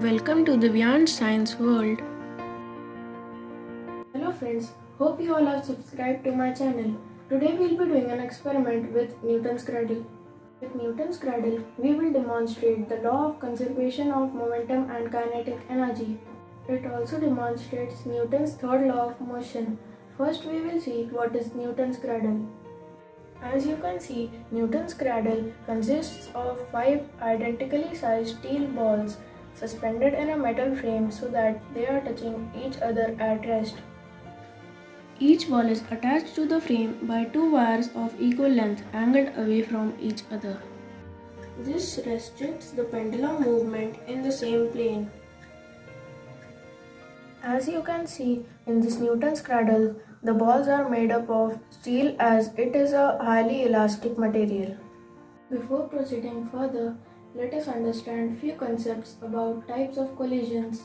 Welcome to the Beyond Science world. Hello friends, hope you all have subscribed to my channel. Today we'll be doing an experiment with Newton's cradle. With Newton's cradle, we will demonstrate the law of conservation of momentum and kinetic energy. It also demonstrates Newton's third law of motion. First we will see what is Newton's cradle. As you can see, Newton's cradle consists of 5 identically sized steel balls suspended in a metal frame so that they are touching each other at rest. Each ball is attached to the frame by 2 wires of equal length angled away from each other. This restricts the pendulum movement in the same plane. As you can see in this Newton's cradle, the balls are made up of steel as it is a highly elastic material. Before proceeding further, let us understand few concepts about types of collisions.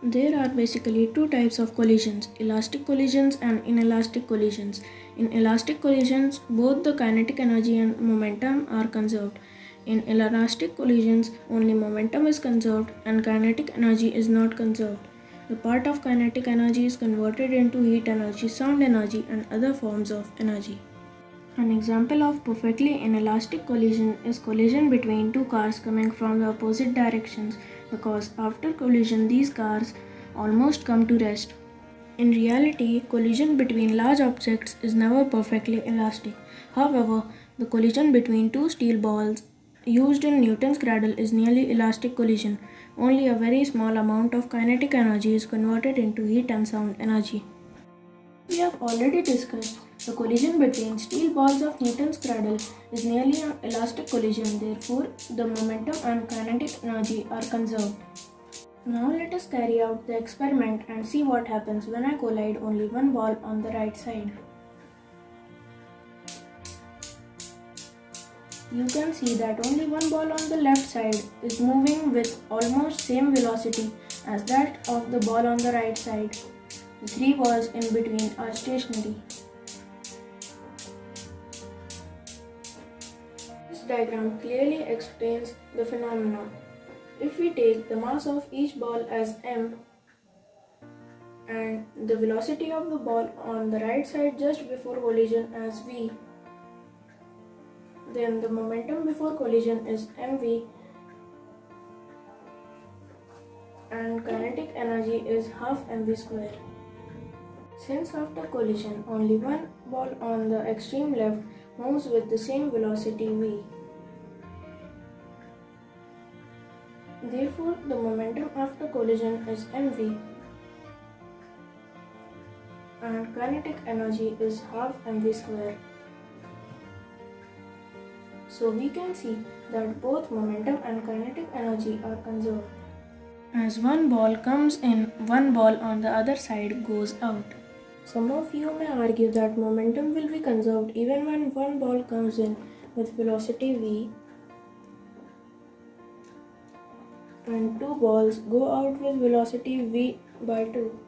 There are basically two types of collisions, elastic collisions and inelastic collisions. In elastic collisions, both the kinetic energy and momentum are conserved. In inelastic collisions, only momentum is conserved and kinetic energy is not conserved. The part of kinetic energy is converted into heat energy, sound energy, and other forms of energy. An example of perfectly inelastic collision is collision between two cars coming from the opposite directions, because after collision these cars almost come to rest. In reality, collision between large objects is never perfectly elastic. However, the collision between two steel balls used in Newton's cradle is nearly elastic collision. Only a very small amount of kinetic energy is converted into heat and sound energy. We have already discussed the collision between steel balls of Newton's cradle is nearly an elastic collision, therefore the momentum and kinetic energy are conserved. Now let us carry out the experiment and see what happens when I collide only one ball on the right side. You can see that only one ball on the left side is moving with almost same velocity as that of the ball on the right side. The 3 balls in between are stationary. This diagram clearly explains the phenomena. If we take the mass of each ball as m and the velocity of the ball on the right side just before collision as v, then the momentum before collision is mv and kinetic energy is half mv square. Since after collision only one ball on the extreme left moves with the same velocity v, therefore the momentum after collision is mv and kinetic energy is half mv square. So we can see that both momentum and kinetic energy are conserved. As one ball comes in, one ball on the other side goes out. Some of you may argue that momentum will be conserved even when one ball comes in with velocity v and two balls go out with velocity v by 2.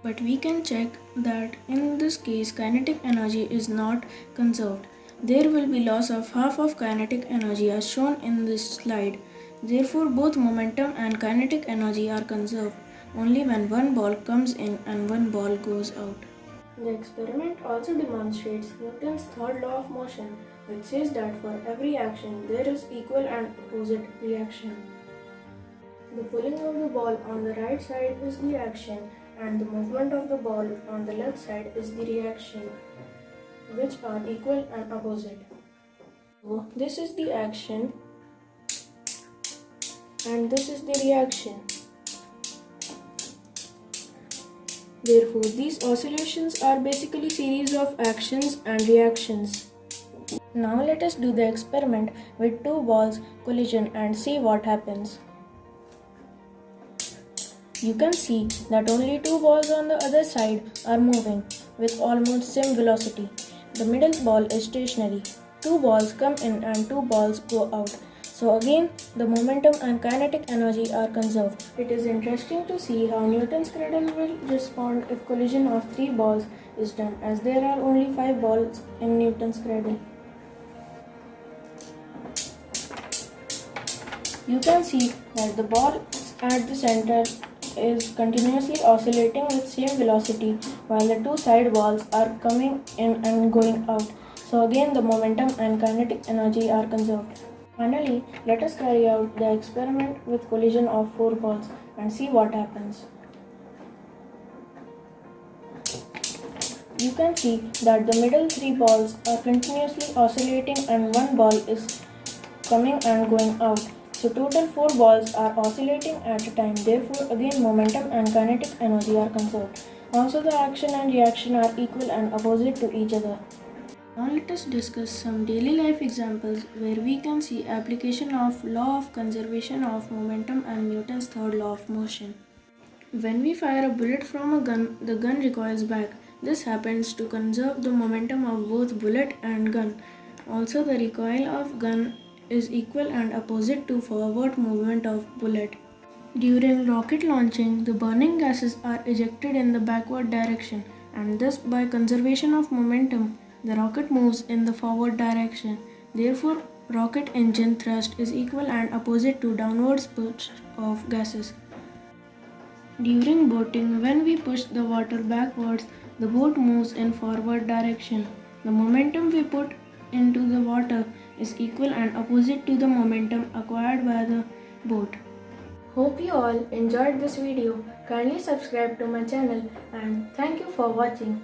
But we can check that in this case kinetic energy is not conserved. There will be loss of half of kinetic energy as shown in this slide. Therefore both momentum and kinetic energy are conserved only when one ball comes in and one ball goes out. The experiment also demonstrates Newton's third law of motion, which says that for every action there is equal and opposite reaction. The pulling of the ball on the right side is the action and the movement of the ball on the left side is the reaction, which are equal and opposite. So this is the action and this is the reaction. Therefore, these oscillations are basically series of actions and reactions. Now let us do the experiment with two balls collision and see what happens. You can see that only two balls on the other side are moving with almost same velocity. The middle ball is stationary. Two balls come in and two balls go out. So again, the momentum and kinetic energy are conserved. It is interesting to see how Newton's cradle will respond if collision of 3 balls is done, as there are only 5 balls in Newton's cradle. You can see that the ball at the center is continuously oscillating with same velocity while the two side balls are coming in and going out. So again the momentum and kinetic energy are conserved. Finally, let us carry out the experiment with collision of 4 balls and see what happens. You can see that the middle 3 balls are continuously oscillating and one ball is coming and going out. So total 4 balls are oscillating at a time. Therefore again momentum and kinetic energy are conserved. Also the action and reaction are equal and opposite to each other. Now let us discuss some daily life examples where we can see application of law of conservation of momentum and Newton's third law of motion. When we fire a bullet from a gun, the gun recoils back. This happens to conserve the momentum of both bullet and gun. Also the recoil of gun is equal and opposite to forward movement of bullet. During rocket launching, the burning gases are ejected in the backward direction, and thus by conservation of momentum, the rocket moves in the forward direction. Therefore, rocket engine thrust is equal and opposite to downwards push of gases. During boating, when we push the water backwards, the boat moves in forward direction. The momentum we put into the water is equal and opposite to the momentum acquired by the boat. Hope you all enjoyed this video. Kindly subscribe to my channel and thank you for watching.